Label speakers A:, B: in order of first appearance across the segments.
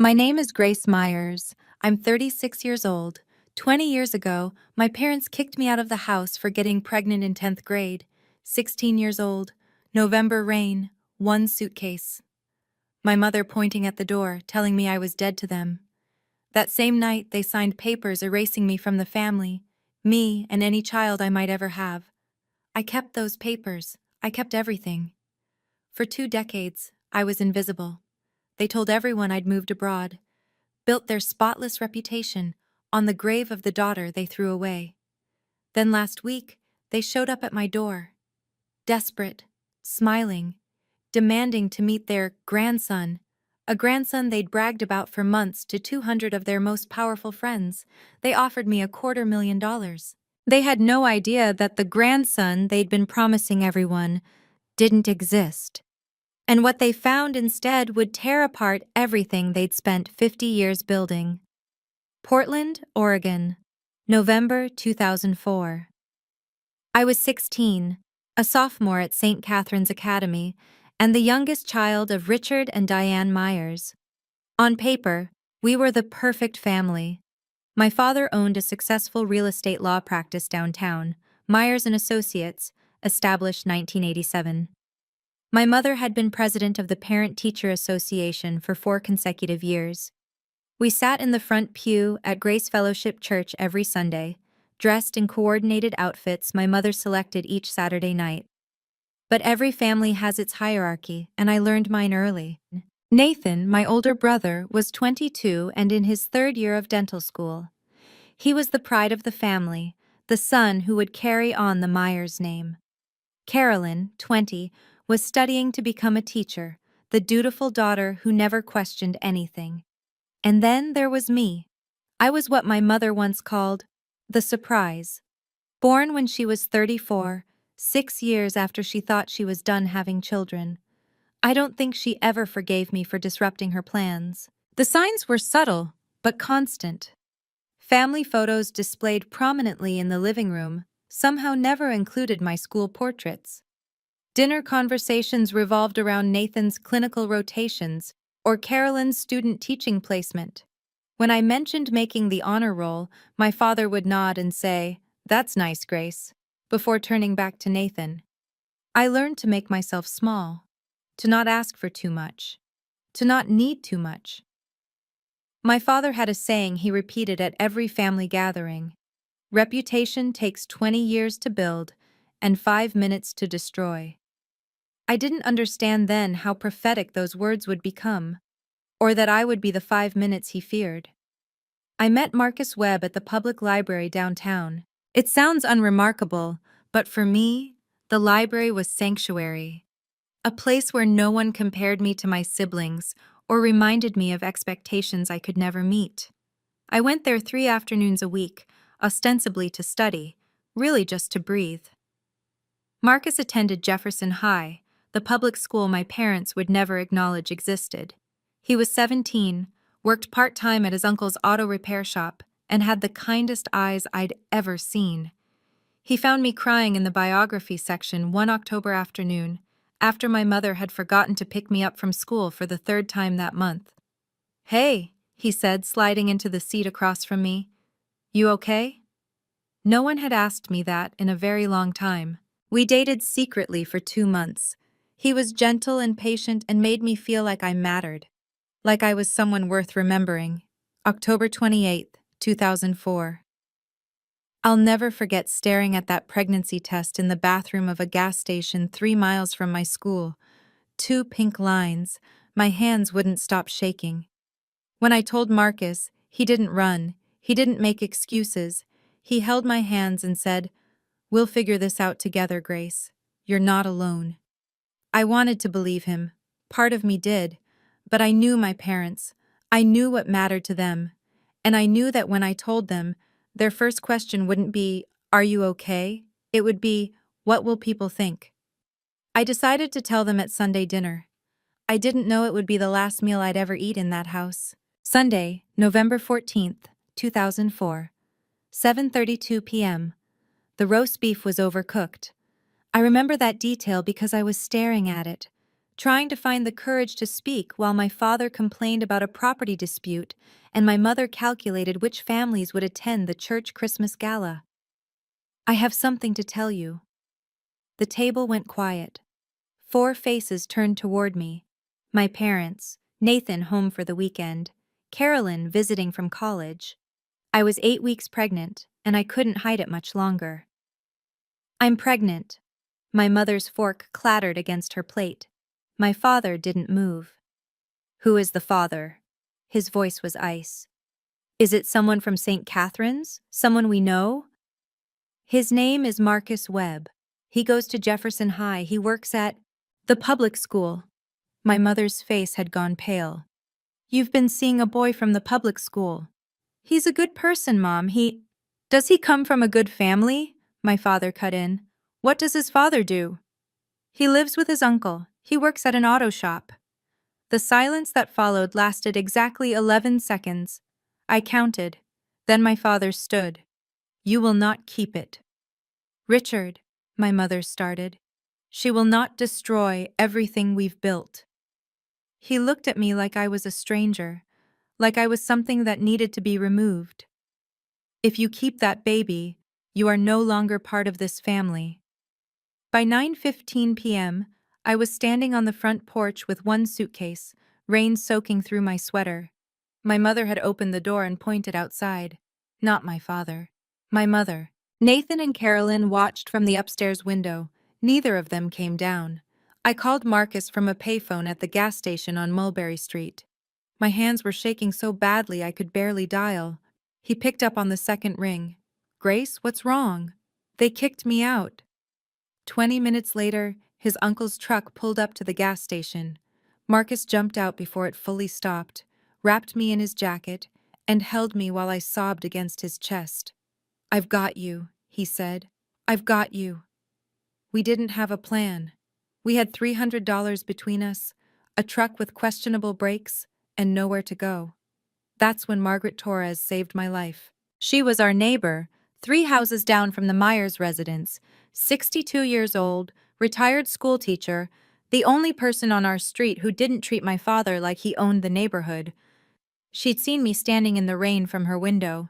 A: My name is Grace Myers. I'm 36 years old. 20 years ago, my parents kicked me out of the house for getting pregnant in 10th grade. 16 years old. November rain. One suitcase. My mother pointing at the door, telling me I was dead to them. That same night, they signed papers erasing me from the family, me and any child I might ever have. I kept those papers. I kept everything. For 2 decades, I was invisible. They told everyone I'd moved abroad, built their spotless reputation on the grave of the daughter they threw away. Then last week, they showed up at my door, desperate, smiling, demanding to meet their grandson, a grandson they'd bragged about for months to 200 of their most powerful friends. They offered me $250,000. They had no idea that the grandson they'd been promising everyone didn't exist. And what they found instead would tear apart everything they'd spent 50 years building. Portland, Oregon, November 2004. I was 16, a sophomore at St. Catherine's Academy, and the youngest child of Richard and Diane Myers. On paper, we were the perfect family. My father owned a successful real estate law practice downtown, Myers and Associates, established 1987. My mother had been president of the Parent-Teacher Association for 4 consecutive years. We sat in the front pew at Grace Fellowship Church every Sunday, dressed in coordinated outfits my mother selected each Saturday night. But every family has its hierarchy, and I learned mine early. Nathan, my older brother, was 22 and in his 3rd year of dental school. He was the pride of the family, the son who would carry on the Myers name. Carolyn, 20, was studying to become a teacher, the dutiful daughter who never questioned anything. And then there was me. I was what my mother once called the surprise. Born when she was 34, 6 years after she thought she was done having children. I don't think she ever forgave me for disrupting her plans. The signs were subtle, but constant. Family photos displayed prominently in the living room somehow never included my school portraits. Dinner conversations revolved around Nathan's clinical rotations or Carolyn's student teaching placement. When I mentioned making the honor roll, my father would nod and say, "That's nice, Grace," before turning back to Nathan. I learned to make myself small, to not ask for too much, to not need too much. My father had a saying he repeated at every family gathering: reputation takes 20 years to build and 5 minutes to destroy. I didn't understand then how prophetic those words would become, or that I would be the 5 minutes he feared. I met Marcus Webb at the public library downtown. It sounds unremarkable, but for me, the library was sanctuary. A place where no one compared me to my siblings or reminded me of expectations I could never meet. I went there 3 afternoons a week, ostensibly to study, really just to breathe. Marcus attended Jefferson High, the public school my parents would never acknowledge existed. He was 17, worked part-time at his uncle's auto repair shop, and had the kindest eyes I'd ever seen. He found me crying in the biography section one October afternoon, after my mother had forgotten to pick me up from school for the 3rd time that month. "Hey," he said, sliding into the seat across from me. "You okay?" No one had asked me that in a very long time. We dated secretly for 2 months. He was gentle and patient and made me feel like I mattered, like I was someone worth remembering. October 28, 2004. I'll never forget staring at that pregnancy test in the bathroom of a gas station 3 miles from my school. 2 pink lines. My hands wouldn't stop shaking. When I told Marcus, he didn't run. He didn't make excuses. He held my hands and said, "We'll figure this out together, Grace. You're not alone." I wanted to believe him. Part of me did. But I knew my parents. I knew what mattered to them. And I knew that when I told them, their first question wouldn't be, "Are you okay?" It would be, "What will people think?" I decided to tell them at Sunday dinner. I didn't know it would be the last meal I'd ever eat in that house. Sunday, November 14th, 2004. 7:32 p.m. The roast beef was overcooked. I remember that detail because I was staring at it, trying to find the courage to speak while my father complained about a property dispute and my mother calculated which families would attend the church Christmas gala. I have something to tell you. The table went quiet. 4 faces turned toward me. My parents, Nathan home for the weekend, Carolyn visiting from college. I was 8 weeks pregnant, and I couldn't hide it much longer. I'm pregnant. My mother's fork clattered against her plate. My father didn't move. Who is the father? His voice was ice. Is it someone from St. Catherine's? Someone we know? His name is Marcus Webb. He goes to Jefferson High. He works at the public school. My mother's face had gone pale. You've been seeing a boy from the public school. He's a good person, Mom. Does he come from a good family? My father cut in. What does his father do? He lives with his uncle. He works at an auto shop. The silence that followed lasted exactly 11 seconds. I counted. Then my father stood. You will not keep it. Richard, my mother started. She will not destroy everything we've built. He looked at me like I was a stranger, like I was something that needed to be removed. If you keep that baby, you are no longer part of this family. By 9:15 p.m., I was standing on the front porch with one suitcase, rain soaking through my sweater. My mother had opened the door and pointed outside. Not my father. My mother. Nathan and Carolyn watched from the upstairs window. Neither of them came down. I called Marcus from a payphone at the gas station on Mulberry Street. My hands were shaking so badly I could barely dial. He picked up on the second ring. Grace, what's wrong? They kicked me out. 20 minutes later, his uncle's truck pulled up to the gas station. Marcus jumped out before it fully stopped, wrapped me in his jacket, and held me while I sobbed against his chest. I've got you, he said. I've got you. We didn't have a plan. We had $300 between us, a truck with questionable brakes, and nowhere to go. That's when Margaret Torres saved my life. She was our neighbor, 3 houses down from the Myers residence, 62 years old, retired schoolteacher, the only person on our street who didn't treat my father like he owned the neighborhood. She'd seen me standing in the rain from her window.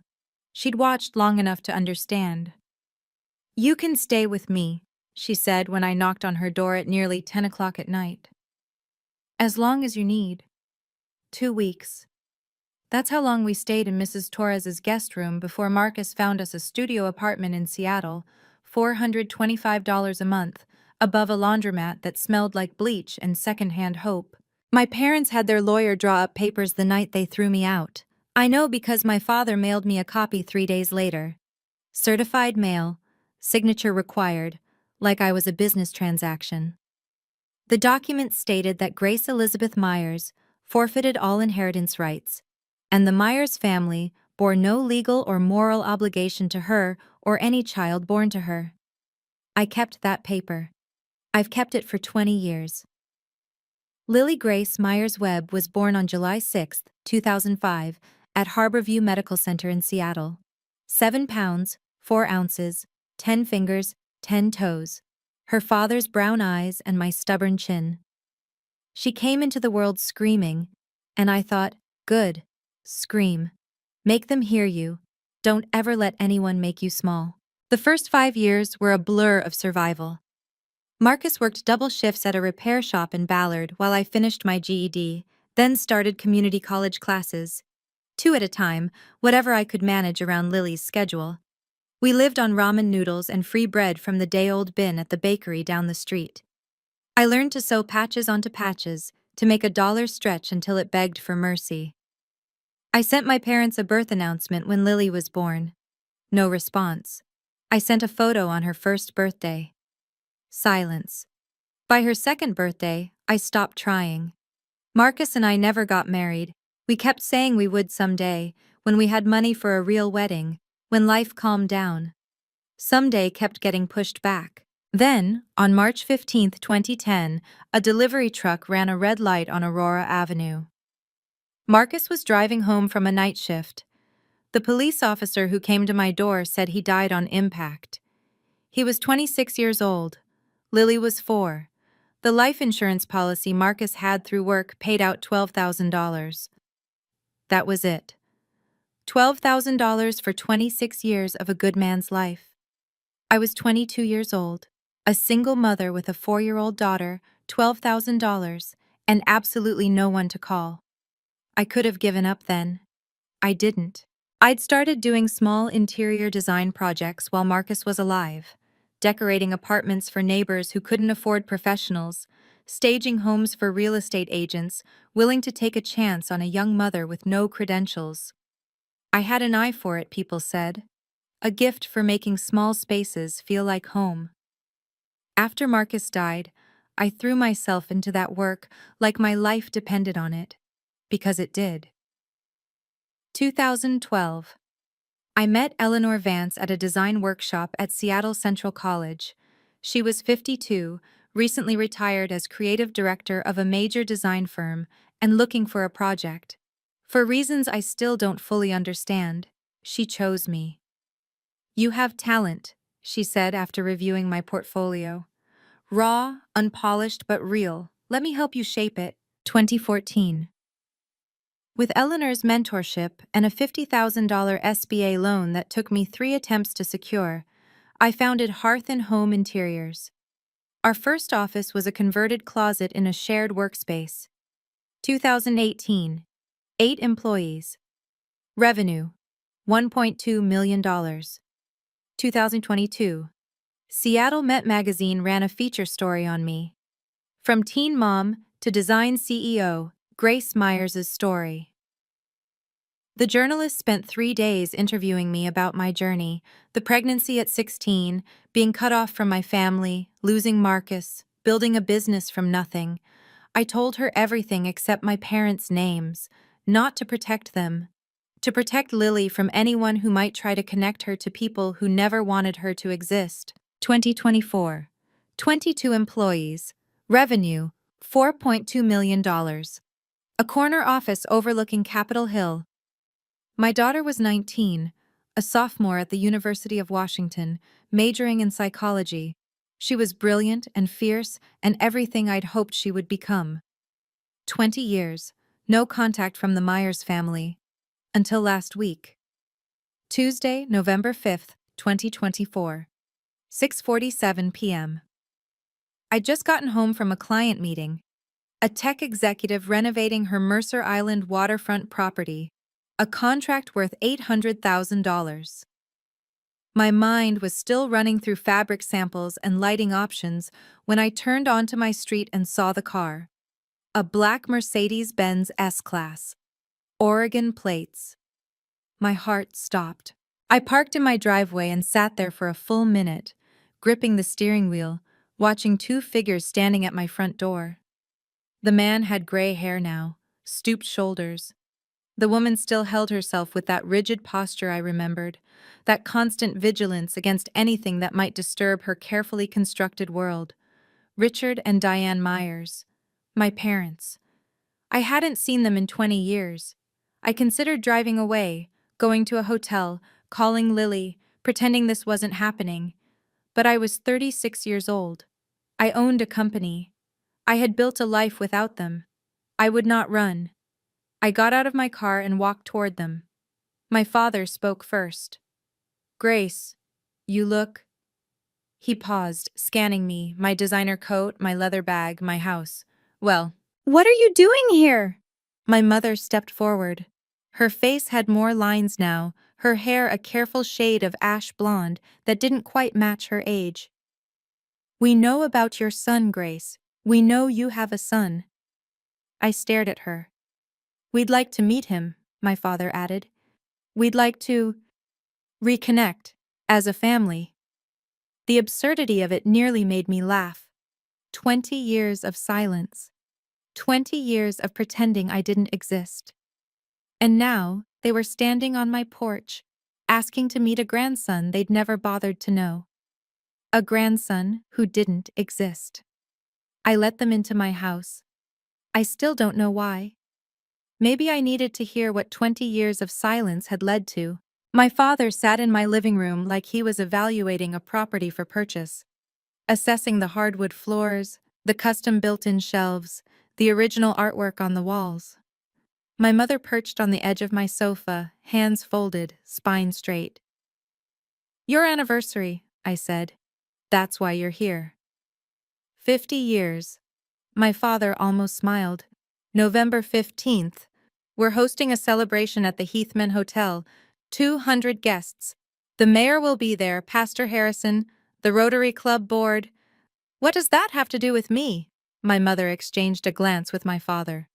A: She'd watched long enough to understand. You can stay with me, she said when I knocked on her door at nearly 10 o'clock at night. As long as you need. 2 weeks. That's how long we stayed in Mrs. Torres's guest room before Marcus found us a studio apartment in Seattle, $425 a month, above a laundromat that smelled like bleach and secondhand hope. My parents had their lawyer draw up papers the night they threw me out. I know because my father mailed me a copy 3 days later. Certified mail, signature required, like I was a business transaction. The document stated that Grace Elizabeth Myers forfeited all inheritance rights, and the Myers family bore no legal or moral obligation to her or any child born to her. I kept that paper. I've kept it for 20 years. Lily Grace Myers Webb was born on July 6, 2005, at Harborview Medical Center in Seattle. 7 pounds, 4 ounces, 10 fingers, 10 toes. Her father's brown eyes and my stubborn chin. She came into the world screaming, and I thought, good, scream. Make them hear you. Don't ever let anyone make you small. The first 5 years were a blur of survival. Marcus worked double shifts at a repair shop in Ballard while I finished my GED, then started community college classes. 2 at a time, whatever I could manage around Lily's schedule. We lived on ramen noodles and free bread from the day-old bin at the bakery down the street. I learned to sew patches onto patches, to make a dollar stretch until it begged for mercy. I sent my parents a birth announcement when Lily was born. No response. I sent a photo on her first birthday. Silence. By her second birthday, I stopped trying. Marcus and I never got married. We kept saying we would someday, when we had money for a real wedding, when life calmed down. Someday kept getting pushed back. Then, on March 15, 2010, a delivery truck ran a red light on Aurora Avenue. Marcus was driving home from a night shift. The police officer who came to my door said he died on impact. He was 26 years old. Lily was 4. The life insurance policy Marcus had through work paid out $12,000. That was it. $12,000 for 26 years of a good man's life. I was 22 years old, a single mother with a 4-year-old daughter, $12,000, and absolutely no one to call. I could have given up then. I didn't. I'd started doing small interior design projects while Marcus was alive, decorating apartments for neighbors who couldn't afford professionals, staging homes for real estate agents willing to take a chance on a young mother with no credentials. I had an eye for it, people said. A gift for making small spaces feel like home. After Marcus died, I threw myself into that work like my life depended on it. Because it did. 2012. I met Eleanor Vance at a design workshop at Seattle Central College. She was 52, recently retired as creative director of a major design firm, and looking for a project. For reasons I still don't fully understand, she chose me. "You have talent," she said after reviewing my portfolio. "Raw, unpolished but real. Let me help you shape it." 2014. With Eleanor's mentorship and a $50,000 SBA loan that took me 3 attempts to secure, I founded Hearth and Home Interiors. Our first office was a converted closet in a shared workspace. 2018. 8 employees. Revenue, $1.2 million. 2022. Seattle Met Magazine ran a feature story on me. From teen mom to design CEO, Grace Myers' story. The journalist spent 3 days interviewing me about my journey, the pregnancy at 16, being cut off from my family, losing Marcus, building a business from nothing. I told her everything except my parents' names, not to protect them. To protect Lily from anyone who might try to connect her to people who never wanted her to exist. 2024. 22 employees. Revenue, $4.2 million. A corner office overlooking Capitol Hill. My daughter was 19, a sophomore at the University of Washington, majoring in psychology. She was brilliant and fierce and everything I'd hoped she would become. 20 years, no contact from the Myers family. Until last week. Tuesday, November 5th, 2024. 6:47 p.m. I'd just gotten home from a client meeting. A tech executive renovating her Mercer Island waterfront property. A contract worth $800,000. My mind was still running through fabric samples and lighting options when I turned onto my street and saw the car. A black Mercedes-Benz S-Class. Oregon plates. My heart stopped. I parked in my driveway and sat there for a full minute, gripping the steering wheel, watching 2 figures standing at my front door. The man had gray hair now, stooped shoulders. The woman still held herself with that rigid posture I remembered, that constant vigilance against anything that might disturb her carefully constructed world. Richard and Diane Myers. My parents. I hadn't seen them in 20 years. I considered driving away, going to a hotel, calling Lily, pretending this wasn't happening. But I was 36 years old. I owned a company. I had built a life without them. I would not run. I got out of my car and walked toward them. My father spoke first. "Grace, you look..." He paused, scanning me, my designer coat, my leather bag, my house. "Well, what are you doing here?" My mother stepped forward. Her face had more lines now, her hair a careful shade of ash blonde that didn't quite match her age. "We know about your son, Grace. We know you have a son." I stared at her. "We'd like to meet him," my father added. "We'd like to reconnect, as a family." The absurdity of it nearly made me laugh. 20 years of silence. 20 years of pretending I didn't exist. And now, they were standing on my porch, asking to meet a grandson they'd never bothered to know. A grandson who didn't exist. I let them into my house. I still don't know why. Maybe I needed to hear what 20 years of silence had led to. My father sat in my living room like he was evaluating a property for purchase, assessing the hardwood floors, The custom built-in shelves, the original artwork on the walls. My mother perched on the edge of my sofa, hands folded, spine straight. "Your anniversary," I said. "That's why you're here." 50 years. My father almost smiled. November 15th. We're hosting a celebration at the Heathman Hotel. 200 guests. The mayor will be there, Pastor Harrison, the Rotary Club board. What does that have to do with me? My mother exchanged a glance with my father.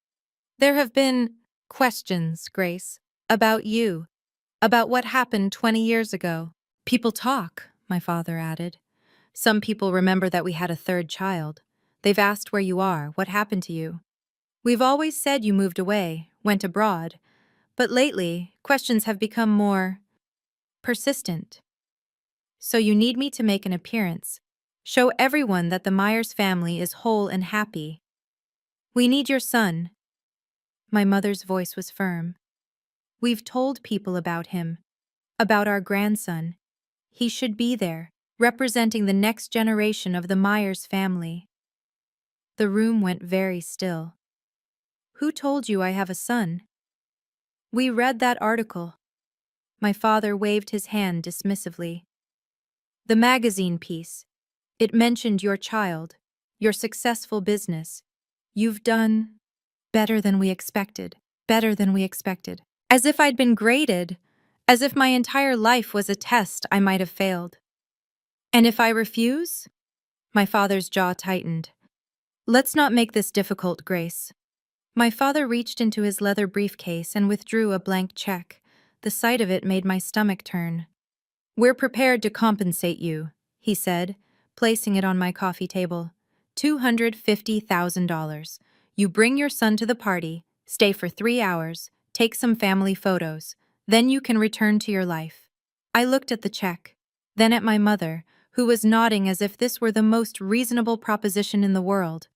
A: There have been questions, Grace, about you, about what happened 20 years ago. People talk, my father added. Some people remember that we had a third child. They've asked where you are, what happened to you. We've always said you moved away, went abroad, but lately, questions have become more persistent. So you need me to make an appearance. Show everyone that the Myers family is whole and happy. We need your son. My mother's voice was firm. We've told people about him, about our grandson. He should be there, representing the next generation of the Myers family. The room went very still. Who told you I have a son? We read that article. My father waved his hand dismissively. The magazine piece. It mentioned your child, your successful business. You've done better than we expected, better than we expected. As if I'd been graded, as if my entire life was a test I might have failed. And if I refuse? My father's jaw tightened. Let's not make this difficult, Grace. My father reached into his leather briefcase and withdrew a blank check. The sight of it made my stomach turn. We're prepared to compensate you, he said, placing it on my coffee table. $250,000. You bring your son to the party, stay for 3 hours, take some family photos. Then you can return to your life. I looked at the check, then at my mother, who was nodding as if this were the most reasonable proposition in the world.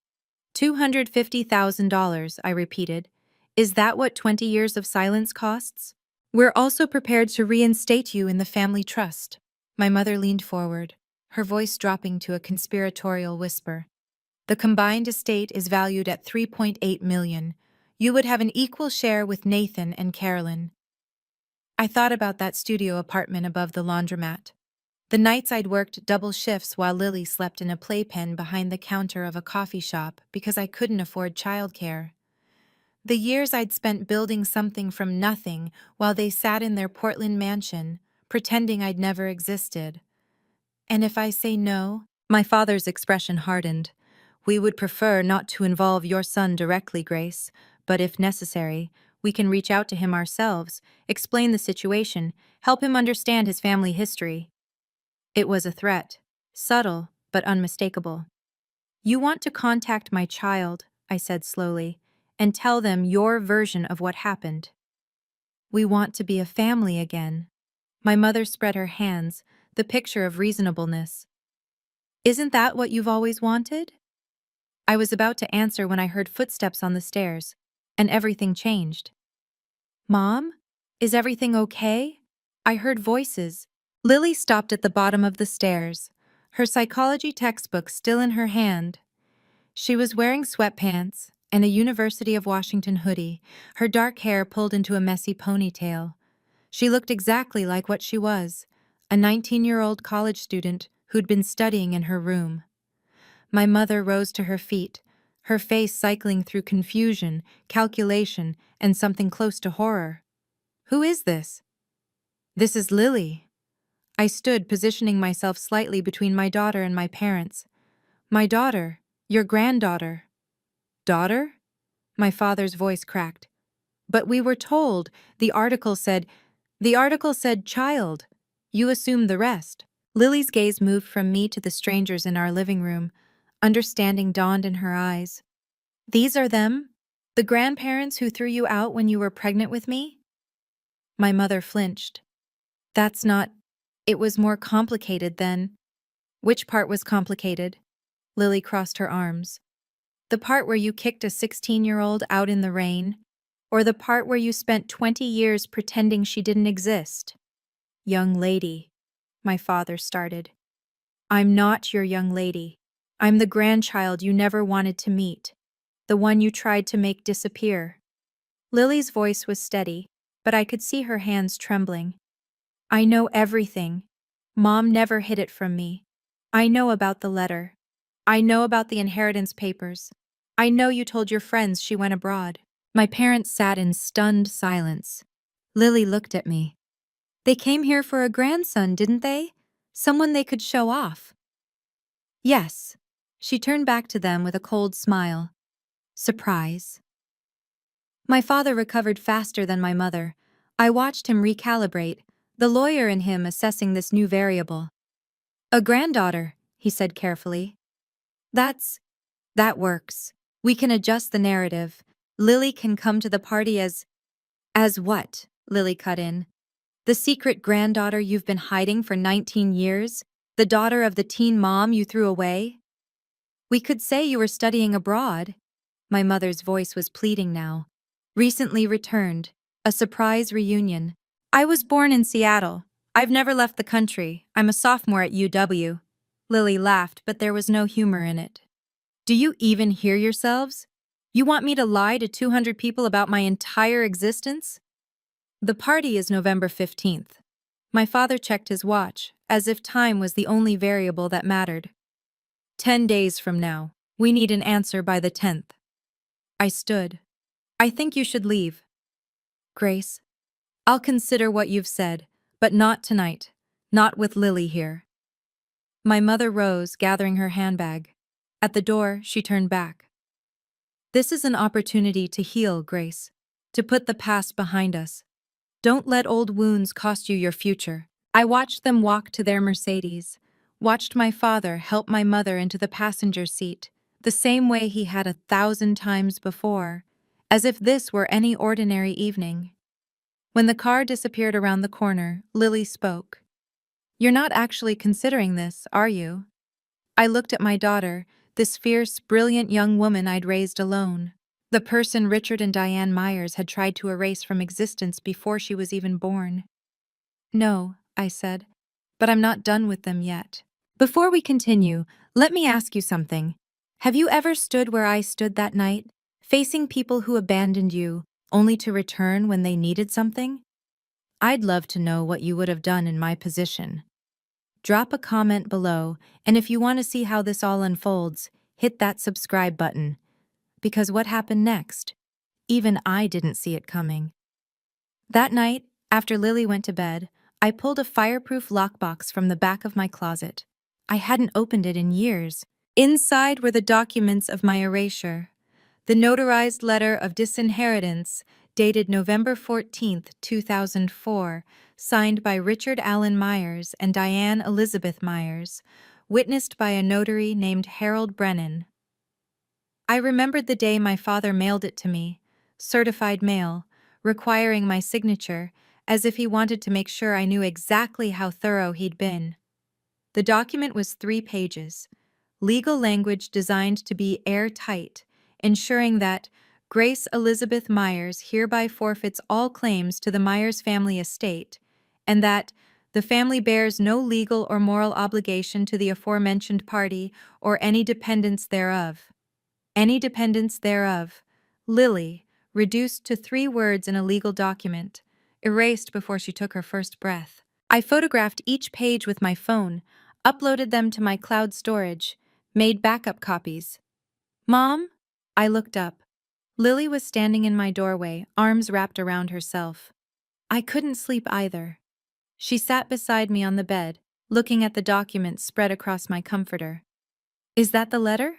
A: $250,000, I repeated. Is that what 20 years of silence costs? We're also prepared to reinstate you in the family trust. My mother leaned forward, her voice dropping to a conspiratorial whisper. The combined estate is valued at $3.8 million. You would have an equal share with Nathan and Carolyn. I thought about that studio apartment above the laundromat. The nights I'd worked double shifts while Lily slept in a playpen behind the counter of a coffee shop because I couldn't afford childcare. The years I'd spent building something from nothing while they sat in their Portland mansion, pretending I'd never existed. And if I say no? My father's expression hardened. We would prefer not to involve your son directly, Grace, but if necessary, we can reach out to him ourselves, explain the situation, help him understand his family history. It was a threat, subtle but unmistakable. You want to contact my child, I said slowly, and tell them your version of what happened. We want to be a family again. My mother spread her hands, the picture of reasonableness. Isn't that what you've always wanted? I was about to answer when I heard footsteps on the stairs, and everything changed. Mom? Is everything okay? I heard voices. Lily stopped at the bottom of the stairs, her psychology textbook still in her hand. She was wearing sweatpants and a University of Washington hoodie, her dark hair pulled into a messy ponytail. She looked exactly like what she was, a 19-year-old college student who'd been studying in her room. My mother rose to her feet, her face cycling through confusion, calculation, and something close to horror. Who is this? This is Lily. I stood, positioning myself slightly between my daughter and my parents. My daughter, your granddaughter. Daughter? My father's voice cracked. But we were told, the article said child. You assumed the rest. Lily's gaze moved from me to the strangers in our living room. Understanding dawned in her eyes. These are them? The grandparents who threw you out when you were pregnant with me? My mother flinched. That's not... It was more complicated than... Which part was complicated? Lily crossed her arms. The part where you kicked a 16-year-old out in the rain? Or the part where you spent 20 years pretending she didn't exist? Young lady, my father started. I'm not your young lady. I'm the grandchild you never wanted to meet, the one you tried to make disappear. Lily's voice was steady, but I could see her hands trembling. I know everything. Mom never hid it from me. I know about the letter. I know about the inheritance papers. I know you told your friends she went abroad. My parents sat in stunned silence. Lily looked at me. They came here for a grandson, didn't they? Someone they could show off. Yes. She turned back to them with a cold smile. Surprise. My father recovered faster than my mother. I watched him recalibrate, the lawyer in him assessing this new variable. A granddaughter, he said carefully. That works. We can adjust the narrative. Lily can come to the party as what? Lily cut in. The secret granddaughter you've been hiding for 19 years? The daughter of the teen mom you threw away? We could say you were studying abroad. My mother's voice was pleading now. Recently returned. A surprise reunion. I was born in Seattle. I've never left the country. I'm a sophomore at UW. Lily laughed, but there was no humor in it. Do you even hear yourselves? You want me to lie to 200 people about my entire existence? The party is November 15th. My father checked his watch, as if time was the only variable that mattered. 10 days from now. We need an answer by the 10th. I stood. I think you should leave. Grace, I'll consider what you've said, but not tonight. Not with Lily here. My mother rose, gathering her handbag. At the door, she turned back. This is an opportunity to heal, Grace. To put the past behind us. Don't let old wounds cost you your future. I watched them walk to their Mercedes. Watched my father help my mother into the passenger seat, the same way he had 1,000 times before, as if this were any ordinary evening. When the car disappeared around the corner, Lily spoke. You're not actually considering this, are you? I looked at my daughter, this fierce, brilliant young woman I'd raised alone. The person Richard and Diane Myers had tried to erase from existence before she was even born. No, I said, but I'm not done with them yet. Before we continue, let me ask you something. Have you ever stood where I stood that night, facing people who abandoned you, only to return when they needed something? I'd love to know what you would have done in my position. Drop a comment below, and if you want to see how this all unfolds, hit that subscribe button. Because what happened next? Even I didn't see it coming. That night, after Lily went to bed, I pulled a fireproof lockbox from the back of my closet. I hadn't opened it in years. Inside were the documents of my erasure. The notarized letter of disinheritance, dated November 14th, 2004, signed by Richard Allen Myers and Diane Elizabeth Myers, witnessed by a notary named Harold Brennan. I remembered the day my father mailed it to me, certified mail, requiring my signature, as if he wanted to make sure I knew exactly how thorough he'd been. The document was 3 pages, legal language designed to be airtight, ensuring that Grace Elizabeth Myers hereby forfeits all claims to the Myers family estate, and that the family bears no legal or moral obligation to the aforementioned party or any dependents thereof. Any dependents thereof. Lily, reduced to 3 words in a legal document, erased before she took her first breath. I photographed each page with my phone, uploaded them to my cloud storage, made backup copies. Mom? I looked up. Lily was standing in my doorway, arms wrapped around herself. I couldn't sleep either. She sat beside me on the bed, looking at the documents spread across my comforter. Is that the letter?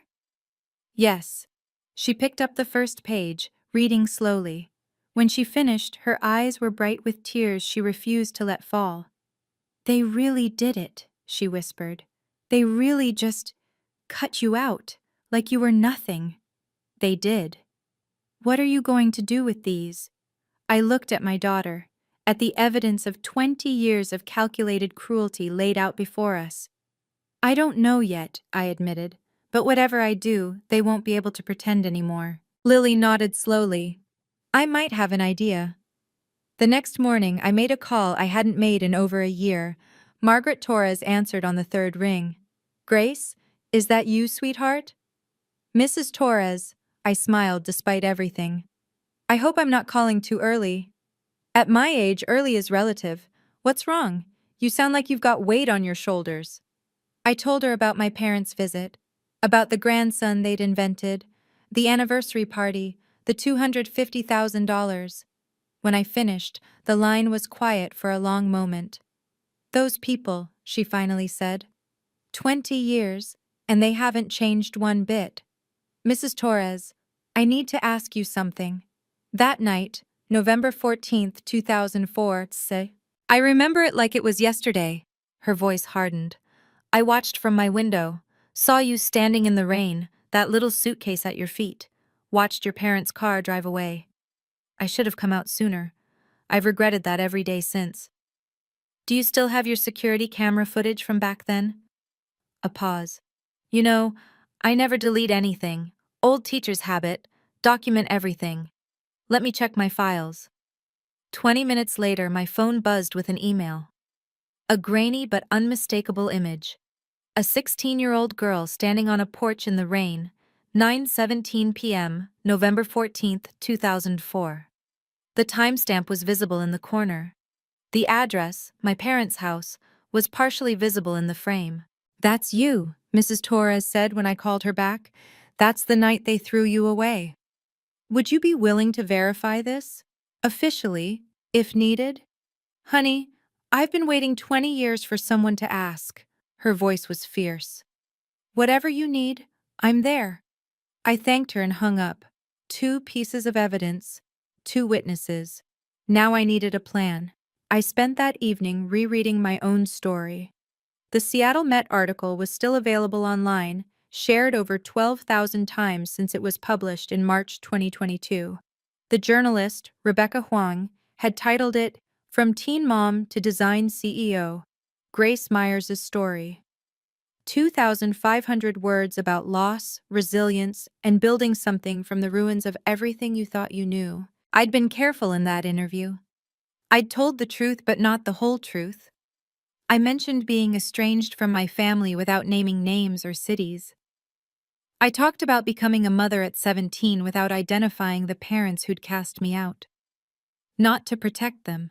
A: Yes. She picked up the first page, reading slowly. When she finished, her eyes were bright with tears she refused to let fall. They really did it, she whispered. They really just cut you out, like you were nothing. They did. What are you going to do with these? I looked at my daughter, at the evidence of 20 years of calculated cruelty laid out before us. I don't know yet, I admitted, but whatever I do, they won't be able to pretend anymore. Lily nodded slowly. I might have an idea. The next morning, I made a call I hadn't made in over a year. Margaret Torres answered on the 3rd ring. Grace, Is that you, sweetheart? Mrs. Torres, I smiled despite everything. I hope I'm not calling too early. At my age, early is relative. What's wrong? You sound like you've got weight on your shoulders. I told her about my parents' visit, about the grandson they'd invented, the anniversary party, the $250,000. When I finished, the line was quiet for a long moment. Those people, she finally said. 20 years, and they haven't changed one bit. Mrs. Torres, I need to ask you something. That night, November 14th, 2004, I remember it like it was yesterday. Her voice hardened. I watched from my window, saw you standing in the rain, that little suitcase at your feet, watched your parents' car drive away. I should have come out sooner. I've regretted that every day since. Do you still have your security camera footage from back then? A pause. You know, I never delete anything. Old teachers' habit. Document everything. Let me check my files. 20 minutes later, my phone buzzed with an email. A grainy but unmistakable image. A 16-year-old girl standing on a porch in the rain, 9:17 p.m., November 14th, 2004. The timestamp was visible in the corner. The address, my parents' house, was partially visible in the frame. That's you, Mrs. Torres said when I called her back. That's the night they threw you away. Would you be willing to verify this? Officially, if needed? Honey, I've been waiting 20 years for someone to ask. Her voice was fierce. Whatever you need, I'm there. I thanked her and hung up. 2 pieces of evidence, 2 witnesses. Now I needed a plan. I spent that evening rereading my own story. The Seattle Met article was still available online, shared over 12,000 times since it was published in March 2022. The journalist, Rebecca Huang, had titled it, From Teen Mom to Design CEO, Grace Myers' Story. 2,500 words about loss, resilience, and building something from the ruins of everything you thought you knew. I'd been careful in that interview. I'd told the truth but not the whole truth. I mentioned being estranged from my family without naming names or cities. I talked about becoming a mother at 17 without identifying the parents who'd cast me out. Not to protect them.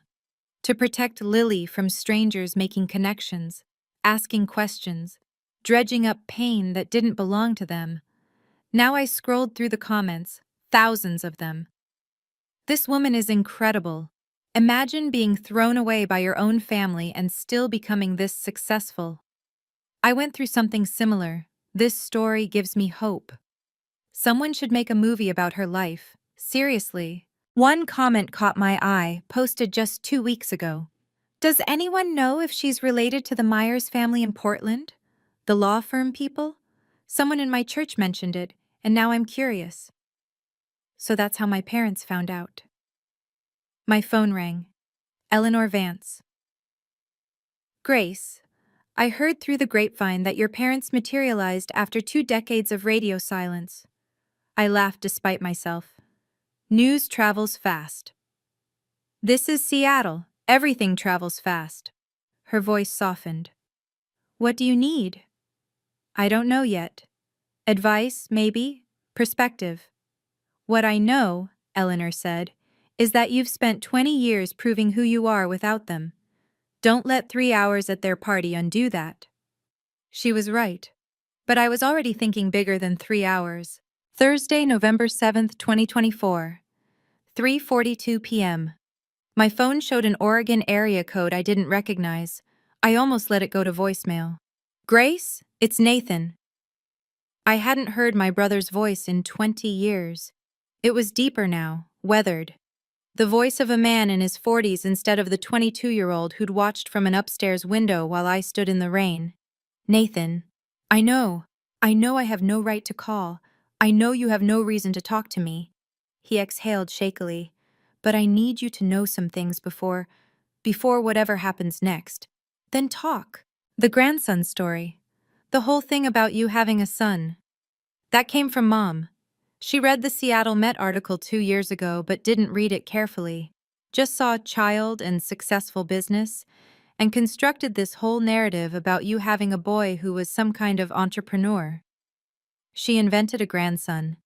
A: To protect Lily from strangers making connections, asking questions, dredging up pain that didn't belong to them. Now I scrolled through the comments, thousands of them. This woman is incredible. Imagine being thrown away by your own family and still becoming this successful. I went through something similar. This story gives me hope. Someone should make a movie about her life. Seriously. One comment caught my eye, posted just 2 weeks ago. Does anyone know if she's related to the Myers family in Portland? The law firm people? Someone in my church mentioned it, and now I'm curious. So that's how my parents found out. My phone rang. Eleanor Vance. Grace, I heard through the grapevine that your parents materialized after 2 decades of radio silence. I laughed despite myself. News travels fast. This is Seattle. Everything travels fast. Her voice softened. What do you need? I don't know yet. Advice, maybe? Perspective. What I know, Eleanor said, is that you've spent 20 years proving who you are without them. Don't let 3 hours at their party undo that. She was right. But I was already thinking bigger than 3 hours. Thursday, November 7th, 2024. 3:42 p.m. My phone showed an Oregon area code I didn't recognize. I almost let it go to voicemail. Grace, it's Nathan. I hadn't heard my brother's voice in 20 years. It was deeper now, weathered. The voice of a man in his 40s instead of the 22-year-old who'd watched from an upstairs window while I stood in the rain. Nathan, I know I have no right to call. I know you have no reason to talk to me. He exhaled shakily. But I need you to know some things before whatever happens next. Then talk. The grandson story. The whole thing about you having a son. That came from Mom. She read the Seattle Met article 2 years ago but didn't read it carefully. Just saw child and successful business, and constructed this whole narrative about you having a boy who was some kind of entrepreneur. She invented a grandson.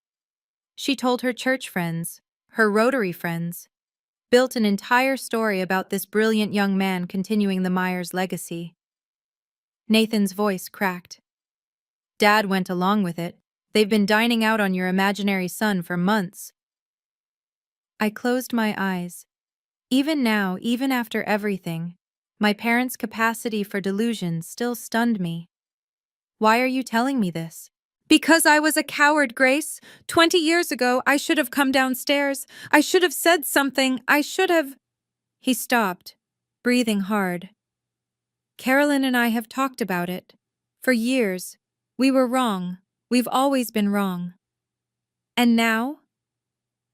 A: She told her church friends, her Rotary friends, built an entire story about this brilliant young man continuing the Myers legacy. Nathan's voice cracked. Dad went along with it. They've been dining out on your imaginary son for months. I closed my eyes. Even now, even after everything, my parents' capacity for delusion still stunned me. Why are you telling me this? Because I was a coward, Grace. 20 years ago, I should have come downstairs. I should have said something. I should have... He stopped, breathing hard. Carolyn and I have talked about it. For years. We were wrong. We've always been wrong. And now?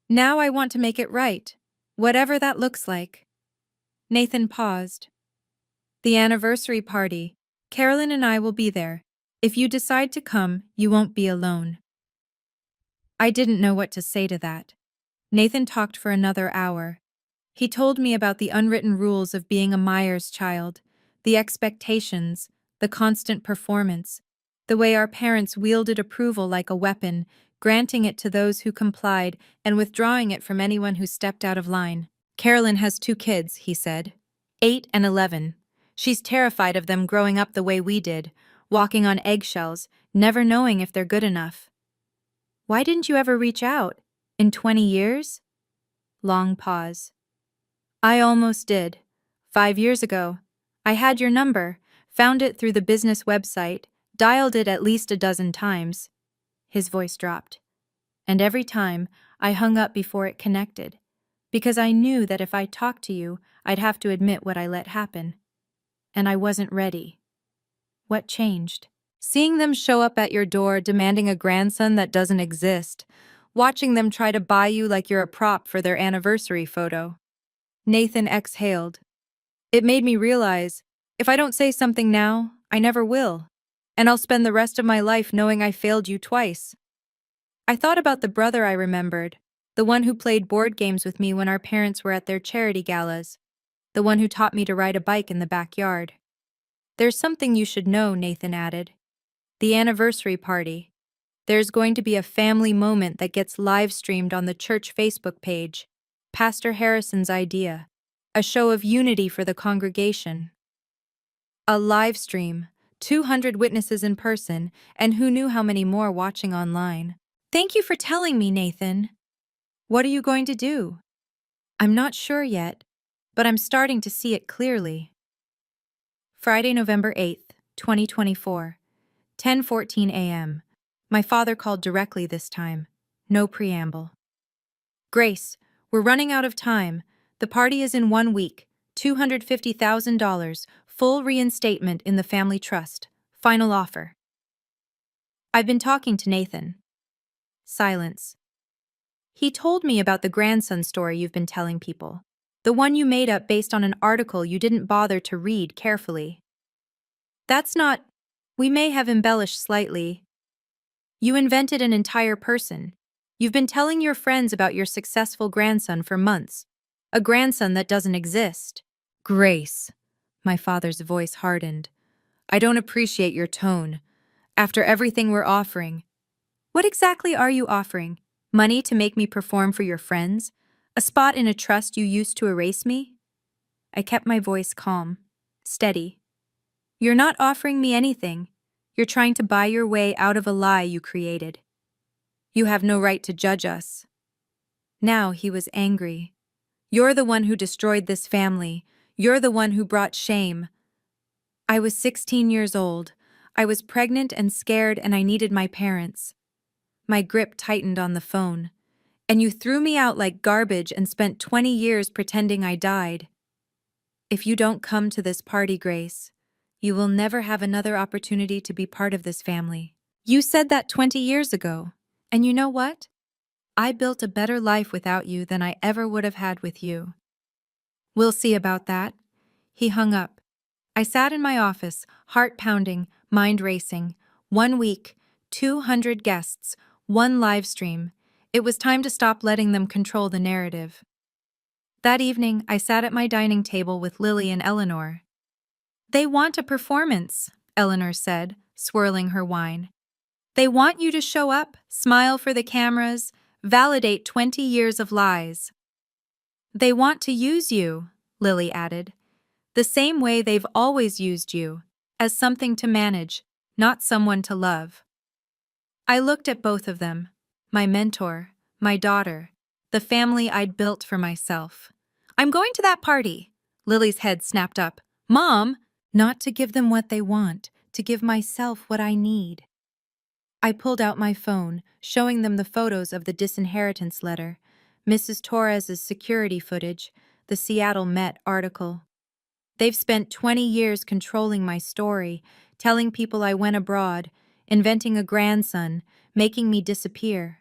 A: Now I want to make it right, whatever that looks like. Nathan paused. The anniversary party. Carolyn and I will be there. If you decide to come, you won't be alone. I didn't know what to say to that. Nathan talked for another hour. He told me about the unwritten rules of being a Myers child, the expectations, the constant performance, the way our parents wielded approval like a weapon, granting it to those who complied and withdrawing it from anyone who stepped out of line. Carolyn has 2 kids, he said. 8 and 11. She's terrified of them growing up the way we did, walking on eggshells, never knowing if they're good enough. Why didn't you ever reach out? In 20 years? Long pause. I almost did. 5 years ago. I had your number, found it through the business website, dialed it at least a dozen times. His voice dropped. And every time, I hung up before it connected, because I knew that if I talked to you, I'd have to admit what I let happen. And I wasn't ready. What changed? Seeing them show up at your door demanding a grandson that doesn't exist, watching them try to buy you like you're a prop for their anniversary photo. Nathan exhaled. It made me realize, if I don't say something now, I never will, and I'll spend the rest of my life knowing I failed you twice. I thought about the brother I remembered, the one who played board games with me when our parents were at their charity galas, the one who taught me to ride a bike in the backyard. There's something you should know, Nathan added. The anniversary party. There's going to be a family moment that gets live-streamed on the church Facebook page. Pastor Harrison's idea. A show of unity for the congregation. A live stream, 200 witnesses in person, and who knew how many more watching online. Thank you for telling me, Nathan. What are you going to do? I'm not sure yet, but I'm starting to see it clearly. Friday, November 8th, 2024, 10:14 a.m. My father called directly this time. No preamble. Grace, we're running out of time. The party is in 1 week. $250,000, full reinstatement in the family trust. Final offer. I've been talking to Nathan. Silence. He told me about the grandson story you've been telling people. The one you made up based on an article you didn't bother to read carefully. That's not... We may have embellished slightly. You invented an entire person. You've been telling your friends about your successful grandson for months. A grandson that doesn't exist. Grace. My father's voice hardened. I don't appreciate your tone. After everything we're offering. What exactly are you offering? Money to make me perform for your friends? A spot in a trust you used to erase me? I kept my voice calm, steady. You're not offering me anything. You're trying to buy your way out of a lie you created. You have no right to judge us. Now he was angry. You're the one who destroyed this family. You're the one who brought shame. I was 16 years old. I was pregnant and scared, and I needed my parents. My grip tightened on the phone. And you threw me out like garbage and spent 20 years pretending I died. If you don't come to this party, Grace, you will never have another opportunity to be part of this family. You said that 20 years ago. And you know what? I built a better life without you than I ever would have had with you. We'll see about that. He hung up. I sat in my office, heart pounding, mind racing. 1 week, 200 guests, 1 live stream. It was time to stop letting them control the narrative. That evening, I sat at my dining table with Lily and Eleanor. They want a performance, Eleanor said, swirling her wine. They want you to show up, smile for the cameras, validate 20 years of lies. They want to use you, Lily added, the same way they've always used you, as something to manage, not someone to love. I looked at both of them, my mentor, my daughter, the family I'd built for myself. I'm going to that party. Lily's head snapped up. Mom, not to give them what they want, to give myself what I need. I pulled out my phone, showing them the photos of the disinheritance letter, Mrs. Torres's security footage, the Seattle Met article. They've spent 20 years controlling my story, telling people I went abroad, inventing a grandson, making me disappear.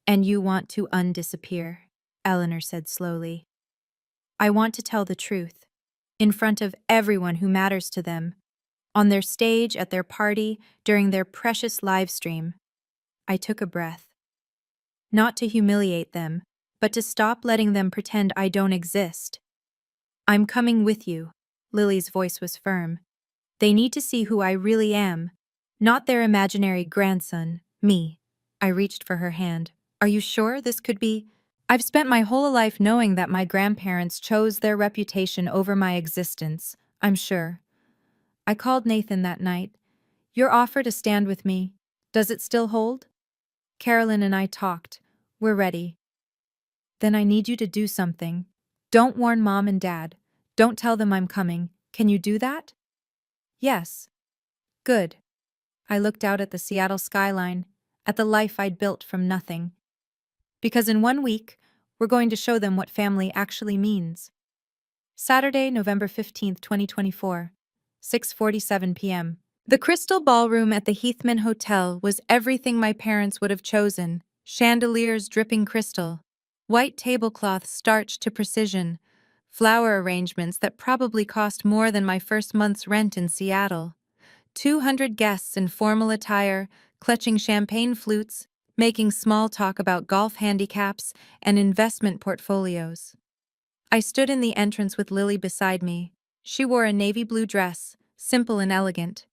A: And you want to undisappear, Eleanor said slowly. I want to tell the truth, in front of everyone who matters to them, on their stage, at their party, during their precious live stream. I took a breath. Not to humiliate them, but to stop letting them pretend I don't exist. I'm coming with you. Lily's voice was firm. They need to see who I really am, not their imaginary grandson, me. I reached for her hand. Are you sure this could be? I've spent my whole life knowing that my grandparents chose their reputation over my existence, I'm sure. I called Nathan that night. Your offer to stand with me, does it still hold? Carolyn and I talked. We're ready. Then I need you to do something. Don't warn Mom and Dad. Don't tell them I'm coming. Can you do that? Yes. Good. I looked out at the Seattle skyline, at the life I'd built from nothing. Because in 1 week, we're going to show them what family actually means. Saturday, November 15th, 2024, 6:47 p.m. The Crystal Ballroom at the Heathman Hotel was everything my parents would have chosen. Chandeliers dripping crystal, white tablecloths starched to precision, flower arrangements that probably cost more than my first month's rent in Seattle. 200 guests in formal attire, clutching champagne flutes, making small talk about golf handicaps and investment portfolios. I stood in the entrance with Lily beside me. She wore a navy blue dress, simple and elegant.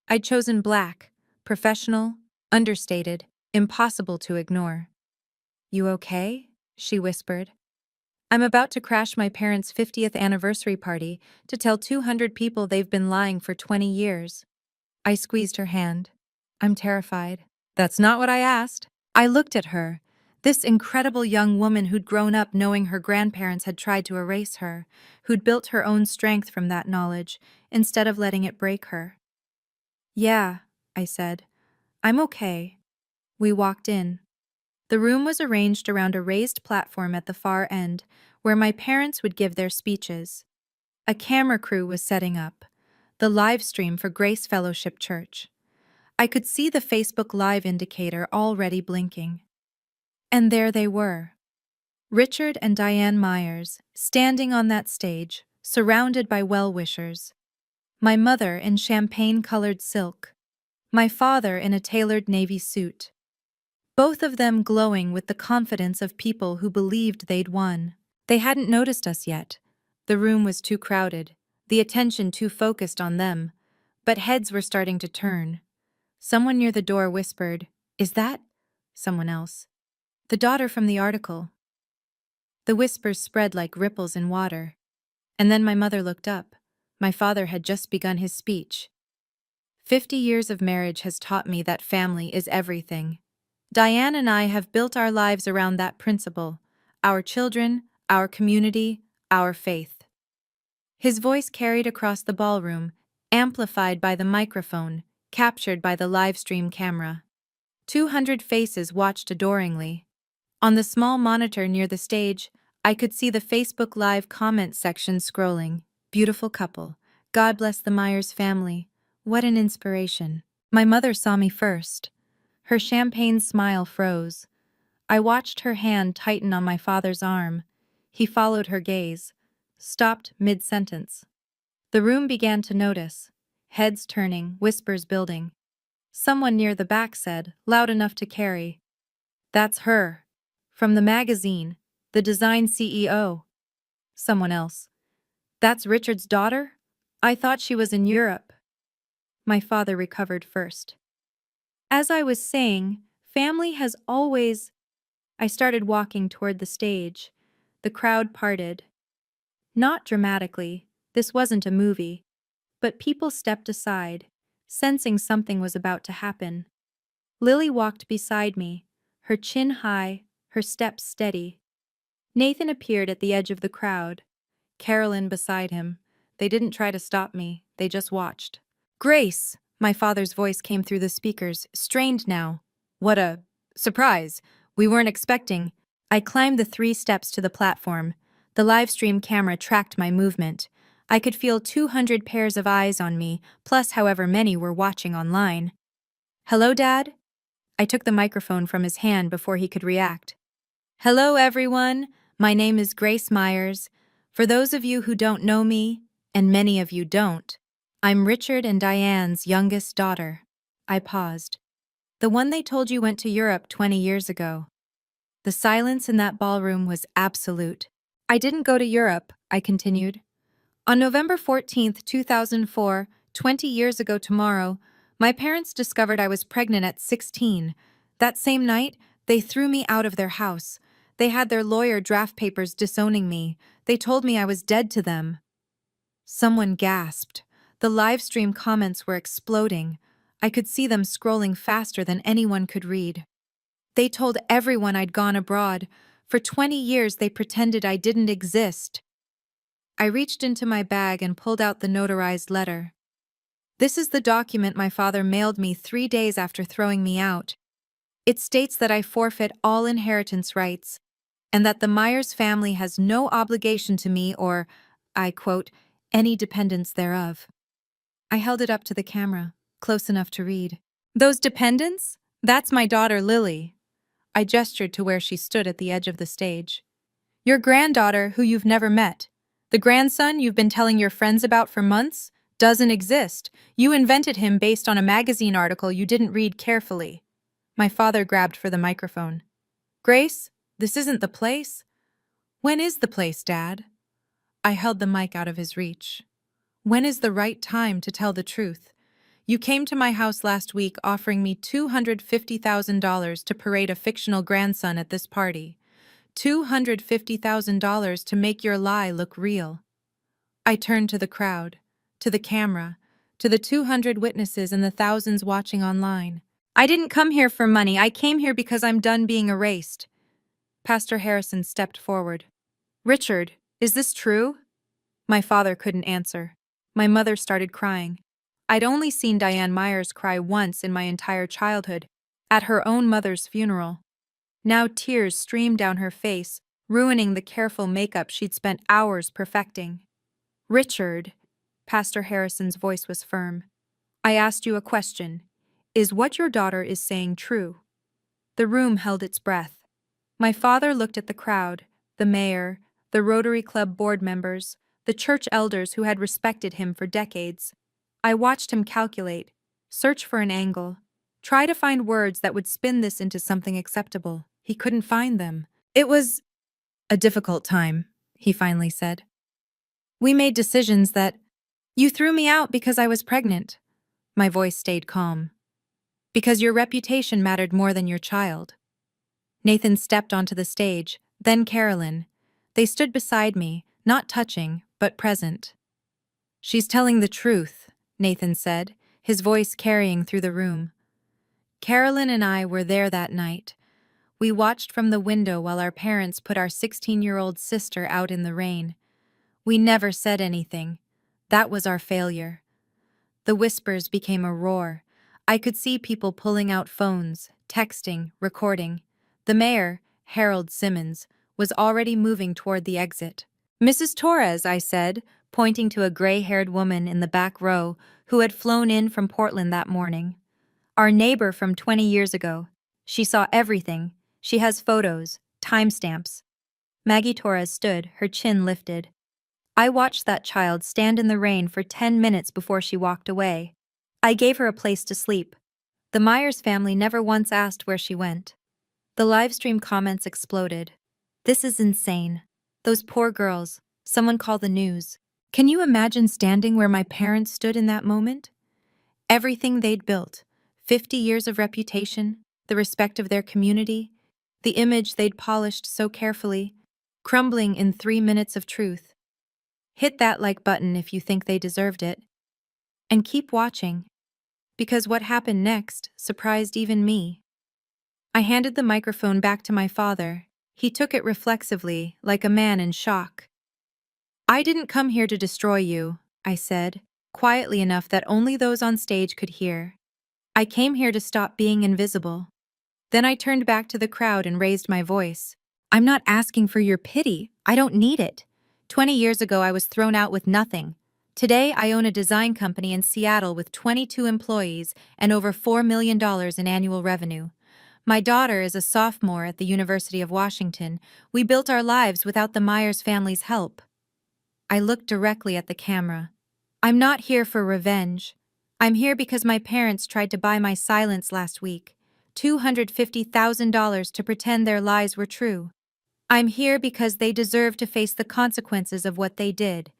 A: I'd chosen black, professional, understated, impossible to ignore. You okay? She whispered. I'm about to crash my parents' 50th anniversary party to tell 200 people they've been lying for 20 years. I squeezed her hand. I'm terrified. That's not what I asked. I looked at her, this incredible young woman who'd grown up knowing her grandparents had tried to erase her, who'd built her own strength from that knowledge, instead of letting it break her. Yeah, I said. I'm okay. We walked in. The room was arranged around a raised platform at the far end, where my parents would give their speeches. A camera crew was setting up, the live stream for Grace Fellowship Church. I could see the Facebook Live indicator already blinking. And there they were. Richard and Diane Myers, standing on that stage, surrounded by well-wishers. My mother in champagne-colored silk. My father in a tailored navy suit. Both of them glowing with the confidence of people who believed they'd won. They hadn't noticed us yet. The room was too crowded, the attention too focused on them, but heads were starting to turn. Someone near the door whispered, "Is that?" Someone else. "The daughter from the article." The whispers spread like ripples in water. And then my mother looked up. My father had just begun his speech. 50 years of marriage has taught me that family is everything. Diane and I have built our lives around that principle. Our children, our community, our faith. His voice carried across the ballroom, amplified by the microphone, captured by the live stream camera. 200 faces watched adoringly. On the small monitor near the stage, I could see the Facebook Live comment section scrolling. Beautiful couple. God bless the Myers family. What an inspiration. My mother saw me first. Her champagne smile froze. I watched her hand tighten on my father's arm. He followed her gaze, stopped mid-sentence. The room began to notice. Heads turning, whispers building. Someone near the back said, loud enough to carry, "That's her. From the magazine, the design CEO." Someone else, "That's Richard's daughter?" I thought she was in Europe. My father recovered first. As I was saying, family has always... I started walking toward the stage. The crowd parted. Not dramatically, this wasn't a movie, but people stepped aside, sensing something was about to happen. Lily walked beside me, her chin high, her steps steady. Nathan appeared at the edge of the crowd. Carolyn beside him. They didn't try to stop me, they just watched. Grace! My father's voice came through the speakers, strained now. What a surprise. We weren't expecting. I climbed the 3 steps to the platform. The live stream camera tracked my movement. I could feel 200 pairs of eyes on me, plus however many were watching online. Hello, Dad? I took the microphone from his hand before he could react. Hello, everyone. My name is Grace Myers. For those of you who don't know me, and many of you don't, I'm Richard and Diane's youngest daughter. I paused. The one they told you went to Europe 20 years ago. The silence in that ballroom was absolute. I didn't go to Europe, I continued. On November 14th, 2004, 20 years ago tomorrow, my parents discovered I was pregnant at 16. That same night, they threw me out of their house. They had their lawyer draft papers disowning me. They told me I was dead to them. Someone gasped. The live stream comments were exploding. I could see them scrolling faster than anyone could read. They told everyone I'd gone abroad. For 20 years they pretended I didn't exist. I reached into my bag and pulled out the notarized letter. This is the document my father mailed me 3 days after throwing me out. It states that I forfeit all inheritance rights, and that the Myers family has no obligation to me or, I quote, any dependents thereof. I held it up to the camera, close enough to read. Those dependents? That's my daughter Lily. I gestured to where she stood at the edge of the stage. Your granddaughter, who you've never met. The grandson you've been telling your friends about for months doesn't exist. You invented him based on a magazine article you didn't read carefully. My father grabbed for the microphone. Grace, this isn't the place. When is the place, Dad? I held the mic out of his reach. When is the right time to tell the truth? You came to my house last week offering me $250,000 to parade a fictional grandson at this party. $250,000 to make your lie look real. I turned to the crowd, to the camera, to the 200 witnesses and the thousands watching online. I didn't come here for money. I came here because I'm done being erased. Pastor Harrison stepped forward. Richard, is this true? My father couldn't answer. My mother started crying. I'd only seen Diane Myers cry once in my entire childhood, at her own mother's funeral. Now tears streamed down her face, ruining the careful makeup she'd spent hours perfecting. Richard, Pastor Harrison's voice was firm. I asked you a question. Is what your daughter is saying true? The room held its breath. My father looked at the crowd, the mayor, the Rotary Club board members, the church elders who had respected him for decades. I watched him calculate, search for an angle, try to find words that would spin this into something acceptable. He couldn't find them. It was a difficult time, he finally said. We made decisions that... You threw me out because I was pregnant. My voice stayed calm. Because your reputation mattered more than your child. Nathan stepped onto the stage, then Carolyn. They stood beside me, not touching, but present. She's telling the truth, Nathan said, his voice carrying through the room. Carolyn and I were there that night. We watched from the window while our parents put our 16-year-old sister out in the rain. We never said anything. That was our failure. The whispers became a roar. I could see people pulling out phones, texting, recording. The mayor, Harold Simmons, was already moving toward the exit. Mrs. Torres, I said, pointing to a gray-haired woman in the back row who had flown in from Portland that morning. Our neighbor from 20 years ago. She saw everything. She has photos, timestamps. Maggie Torres stood, her chin lifted. I watched that child stand in the rain for 10 minutes before she walked away. I gave her a place to sleep. The Myers family never once asked where she went. The livestream comments exploded. This is insane. Those poor girls. Someone call the news. Can you imagine standing where my parents stood in that moment? Everything they'd built, 50 years of reputation, the respect of their community, the image they'd polished so carefully, crumbling in 3 minutes of truth. Hit that like button if you think they deserved it. And keep watching, because what happened next surprised even me. I handed the microphone back to my father. He took it reflexively, like a man in shock. "I didn't come here to destroy you," I said, quietly enough that only those on stage could hear. "I came here to stop being invisible." Then I turned back to the crowd and raised my voice. "I'm not asking for your pity. I don't need it. 20 years ago, I was thrown out with nothing. Today, I own a design company in Seattle with 22 employees and over $4 million in annual revenue. My daughter is a sophomore at the University of Washington. We built our lives without the Myers family's help." I looked directly at the camera. "I'm not here for revenge. I'm here because my parents tried to buy my silence last week. $250,000 to pretend their lies were true. I'm here because they deserve to face the consequences of what they did.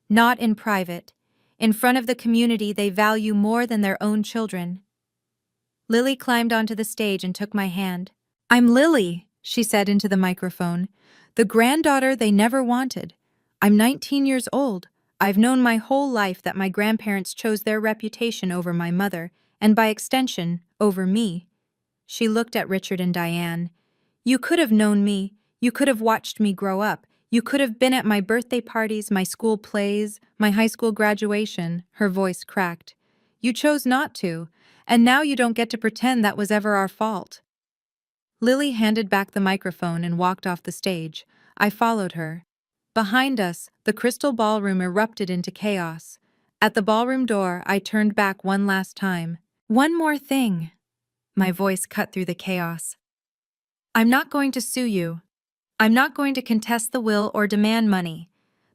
A: Not in private. In front of the community they value more than their own children." Lily climbed onto the stage and took my hand. "I'm Lily," she said into the microphone, "the granddaughter they never wanted. I'm 19 years old. I've known my whole life that my grandparents chose their reputation over my mother, and by extension, over me." She looked at Richard and Diane. "You could have known me. You could have watched me grow up. You could have been at my birthday parties, my school plays, my high school graduation." Her voice cracked. "You chose not to, and now you don't get to pretend that was ever our fault." Lily handed back the microphone and walked off the stage. I followed her. Behind us, the crystal ballroom erupted into chaos. At the ballroom door, I turned back one last time. "One more thing." My voice cut through the chaos. "I'm not going to sue you. I'm not going to contest the will or demand money.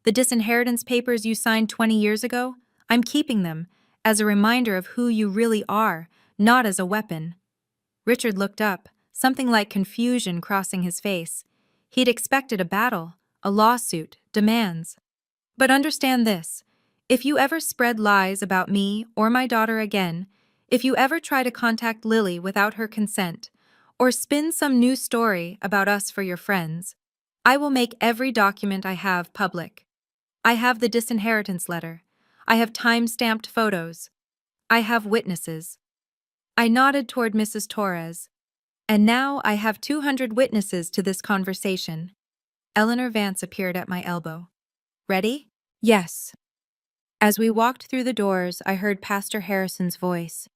A: The disinheritance papers you signed 20 years ago, I'm keeping them, as a reminder of who you really are, not as a weapon." Richard looked up, something like confusion crossing his face. He'd expected a battle, a lawsuit, demands. "But understand this. If you ever spread lies about me or my daughter again, if you ever try to contact Lily without her consent, or spin some new story about us for your friends, I will make every document I have public. I have the disinheritance letter. I have time-stamped photos. I have witnesses." I nodded toward Mrs. Torres. "And now I have 200 witnesses to this conversation." Eleanor Vance appeared at my elbow. "Ready?" "Yes." As we walked through the doors, I heard Pastor Harrison's voice.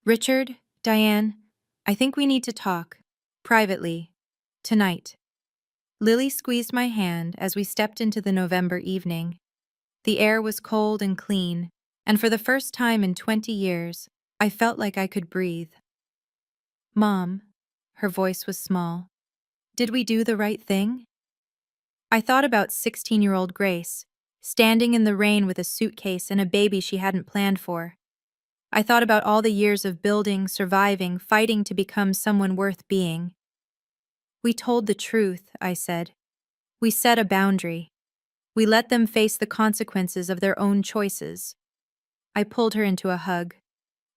A: "Richard, Diane, I think we need to talk. Privately. Tonight." Lily squeezed my hand as we stepped into the November evening. The air was cold and clean, and for the first time in 20 years, I felt like I could breathe. "Mom," her voice was small, "did we do the right thing?" I thought about 16-year-old Grace, standing in the rain with a suitcase and a baby she hadn't planned for. I thought about all the years of building, surviving, fighting to become someone worth being. "We told the truth," I said. "We set a boundary. We let them face the consequences of their own choices." I pulled her into a hug.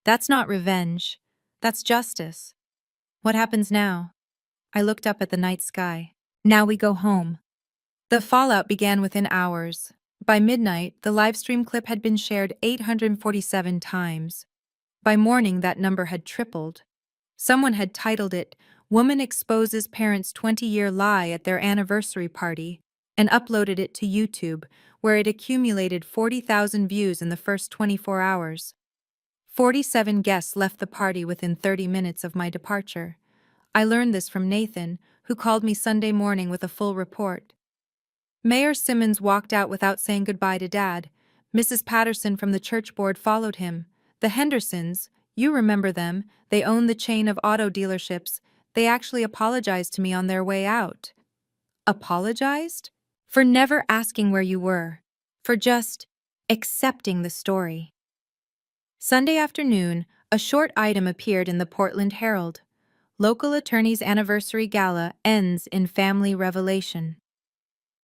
A: "That's not revenge. That's justice." "What happens now?" I looked up at the night sky. "Now we go home." The fallout began within hours. By midnight, the livestream clip had been shared 847 times. By morning, that number had tripled. Someone had titled it, "Woman Exposes Parents' 20-Year Lie at Their Anniversary Party," and uploaded it to YouTube, where it accumulated 40,000 views in the first 24 hours. 47 guests left the party within 30 minutes of my departure. I learned this from Nathan, who called me Sunday morning with a full report. Mayor Simmons walked out without saying goodbye to Dad. Mrs. Patterson from the church board followed him. The Hendersons, you remember them, they own the chain of auto dealerships. They actually apologized to me on their way out. Apologized? For never asking where you were. For just accepting the story. Sunday afternoon, a short item appeared in the Portland Herald. Local attorney's anniversary gala ends in family revelation.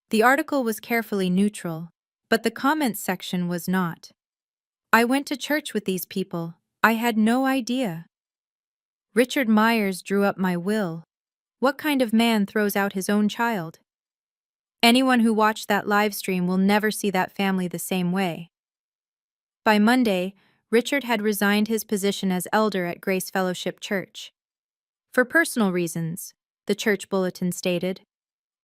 A: The article was carefully neutral, but the comments section was not. I went to church with these people. I had no idea. Richard Myers drew up my will. What kind of man throws out his own child? Anyone who watched that live stream will never see that family the same way. By Monday, Richard had resigned his position as elder at Grace Fellowship Church. For personal reasons, the church bulletin stated.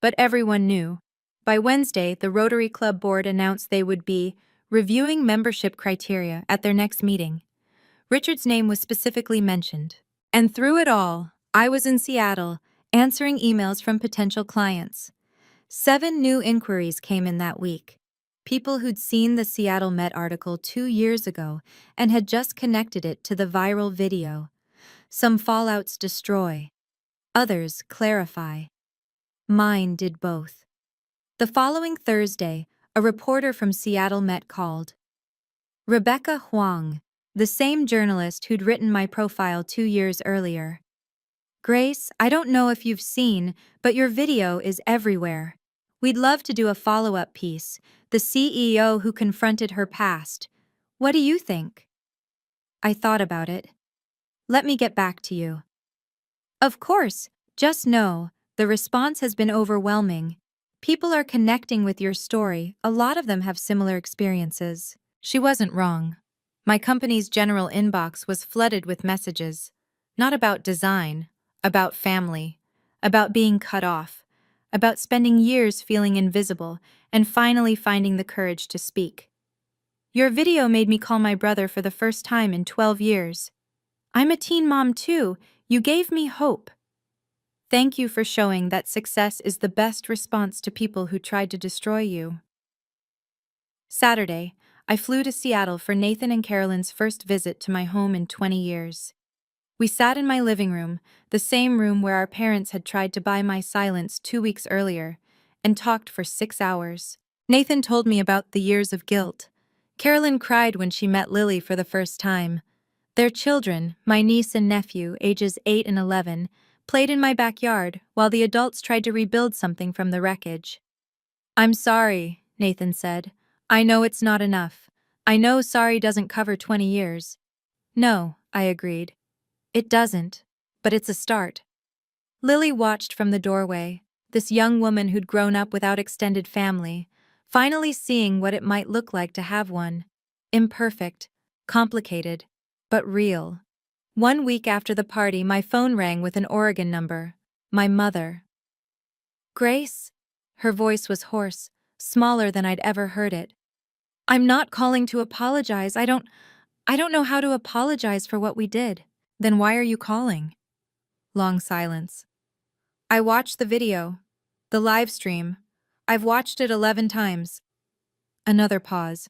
A: But everyone knew. By Wednesday, the Rotary Club board announced they would be reviewing membership criteria at their next meeting. Richard's name was specifically mentioned. And through it all, I was in Seattle, answering emails from potential clients. 7 new inquiries came in that week. People who'd seen the Seattle Met article 2 years ago and had just connected it to the viral video. Some fallouts destroy. Others clarify. Mine did both. The following Thursday, a reporter from Seattle Met called. Rebecca Huang, the same journalist who'd written my profile 2 years earlier. Grace, I don't know if you've seen, but your video is everywhere. We'd love to do a follow-up piece, the CEO who confronted her past. What do you think? I thought about it. Let me get back to you. Of course, just know, the response has been overwhelming. People are connecting with your story, a lot of them have similar experiences. She wasn't wrong. My company's general inbox was flooded with messages. Not about design, about family, about being cut off, about spending years feeling invisible and finally finding the courage to speak. Your video made me call my brother for the first time in 12 years. I'm a teen mom too. You gave me hope. Thank you for showing that success is the best response to people who tried to destroy you. Saturday, I flew to Seattle for Nathan and Carolyn's first visit to my home in 20 years. We sat in my living room, the same room where our parents had tried to buy my silence 2 weeks earlier, and talked for 6 hours. Nathan told me about the years of guilt. Carolyn cried when she met Lily for the first time. Their children, my niece and nephew, ages 8 and 11, played in my backyard while the adults tried to rebuild something from the wreckage. I'm sorry, Nathan said. I know it's not enough. I know sorry doesn't cover 20 years. No, I agreed. It doesn't, but it's a start. Lily watched from the doorway, this young woman who'd grown up without extended family, finally seeing what it might look like to have one. Imperfect, complicated, but real. 1 week after the party, my phone rang with an Oregon number. My mother. Grace? Her voice was hoarse, smaller than I'd ever heard it. I'm not calling to apologize. I don't know how to apologize for what we did. Then why are you calling? Long silence. I watched the video. The live stream. I've watched it 11 times. Another pause.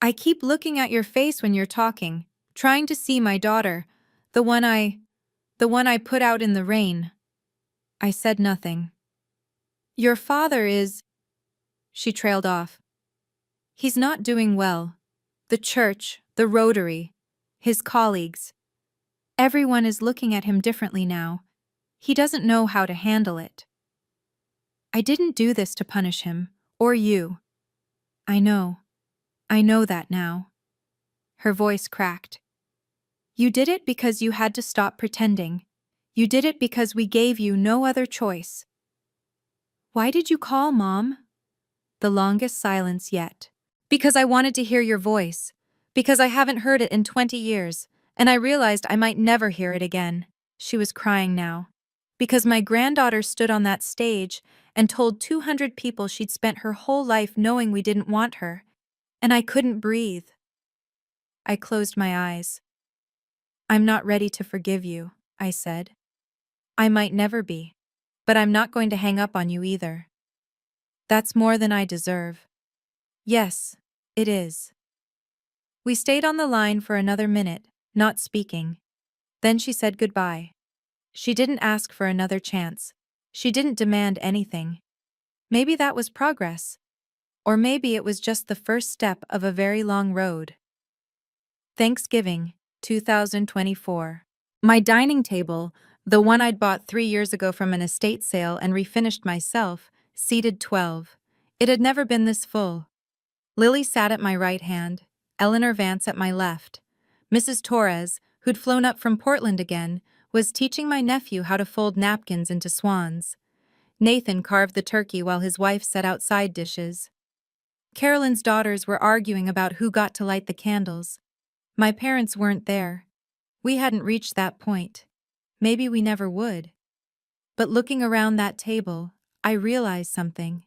A: I keep looking at your face when you're talking, trying to see my daughter, the one I put out in the rain. I said nothing. Your father is... She trailed off. He's not doing well. The church, the Rotary, his colleagues. Everyone is looking at him differently now. He doesn't know how to handle it. I didn't do this to punish him, or you. I know that now. Her voice cracked. You did it because you had to stop pretending. You did it because we gave you no other choice. Why did you call, Mom? The longest silence yet. Because I wanted to hear your voice. Because I haven't heard it in 20 years, and I realized I might never hear it again. She was crying now. Because my granddaughter stood on that stage and told 200 people she'd spent her whole life knowing we didn't want her, and I couldn't breathe. I closed my eyes. I'm not ready to forgive you, I said. I might never be, but I'm not going to hang up on you either. That's more than I deserve. Yes, it is. We stayed on the line for another minute, not speaking. Then she said goodbye. She didn't ask for another chance. She didn't demand anything. Maybe that was progress. Or maybe it was just the first step of a very long road. Thanksgiving, 2024. My dining table, the one I'd bought 3 years ago from an estate sale and refinished myself, seated 12. It had never been this full. Lily sat at my right hand, Eleanor Vance at my left. Mrs. Torres, who'd flown up from Portland again, was teaching my nephew how to fold napkins into swans. Nathan carved the turkey while his wife set out side dishes. Carolyn's daughters were arguing about who got to light the candles. My parents weren't there. We hadn't reached that point. Maybe we never would. But looking around that table, I realized something.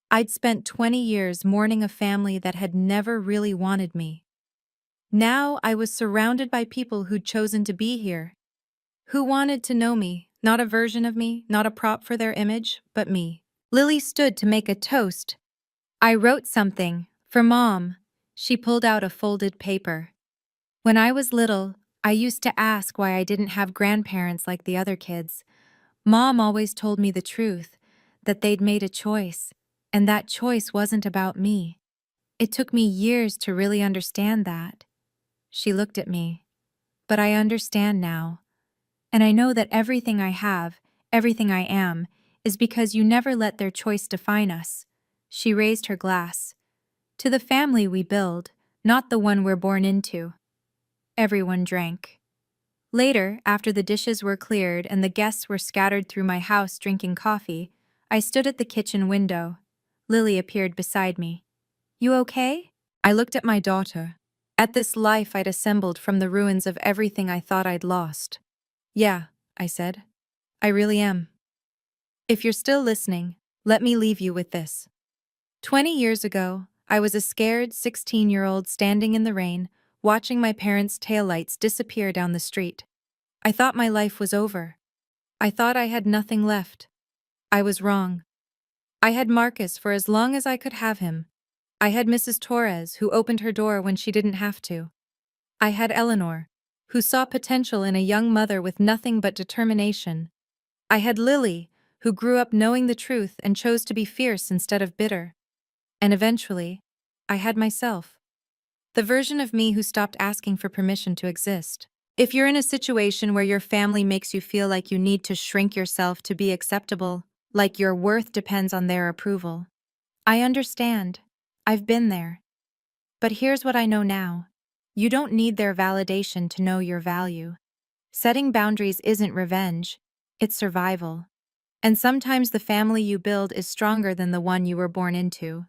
A: I'd spent 20 years mourning a family that had never really wanted me. Now I was surrounded by people who'd chosen to be here. Who wanted to know me, not a version of me, not a prop for their image, but me. Lily stood to make a toast. I wrote something, for Mom. She pulled out a folded paper. When I was little, I used to ask why I didn't have grandparents like the other kids. Mom always told me the truth, that they'd made a choice, and that choice wasn't about me. It took me years to really understand that. She looked at me. But I understand now. And I know that everything I have, everything I am, is because you never let their choice define us. She raised her glass. To the family we build, not the one we're born into. Everyone drank. Later, after the dishes were cleared and the guests were scattered through my house drinking coffee, I stood at the kitchen window. Lily appeared beside me. "You okay?" I looked at my daughter, at this life I'd assembled from the ruins of everything I thought I'd lost. "Yeah," I said. "I really am." If you're still listening, let me leave you with this. 20 years ago, I was a scared 16-year-old standing in the rain, watching my parents' taillights disappear down the street. I thought my life was over. I thought I had nothing left. I was wrong. I had Marcus for as long as I could have him. I had Mrs. Torres, who opened her door when she didn't have to. I had Eleanor, who saw potential in a young mother with nothing but determination. I had Lily, who grew up knowing the truth and chose to be fierce instead of bitter. And eventually, I had myself. The version of me who stopped asking for permission to exist. If you're in a situation where your family makes you feel like you need to shrink yourself to be acceptable, like your worth depends on their approval, I understand. I've been there. But here's what I know now. You don't need their validation to know your value. Setting boundaries isn't revenge, it's survival. And sometimes the family you build is stronger than the one you were born into.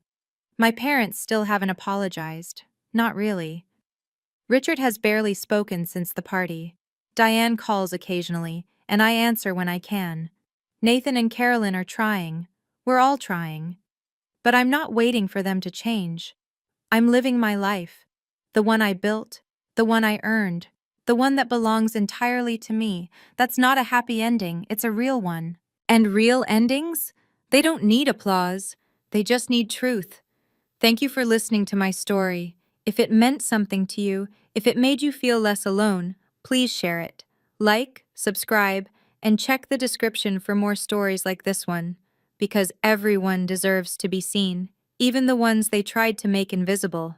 A: My parents still haven't apologized. Not really. Richard has barely spoken since the party. Diane calls occasionally, and I answer when I can. Nathan and Carolyn are trying. We're all trying. But I'm not waiting for them to change. I'm living my life. The one I built, the one I earned, the one that belongs entirely to me. That's not a happy ending, it's a real one. And real endings? They don't need applause. They just need truth. Thank you for listening to my story. If it meant something to you, if it made you feel less alone, please share it. Like, subscribe, and check the description for more stories like this one. Because everyone deserves to be seen, even the ones they tried to make invisible.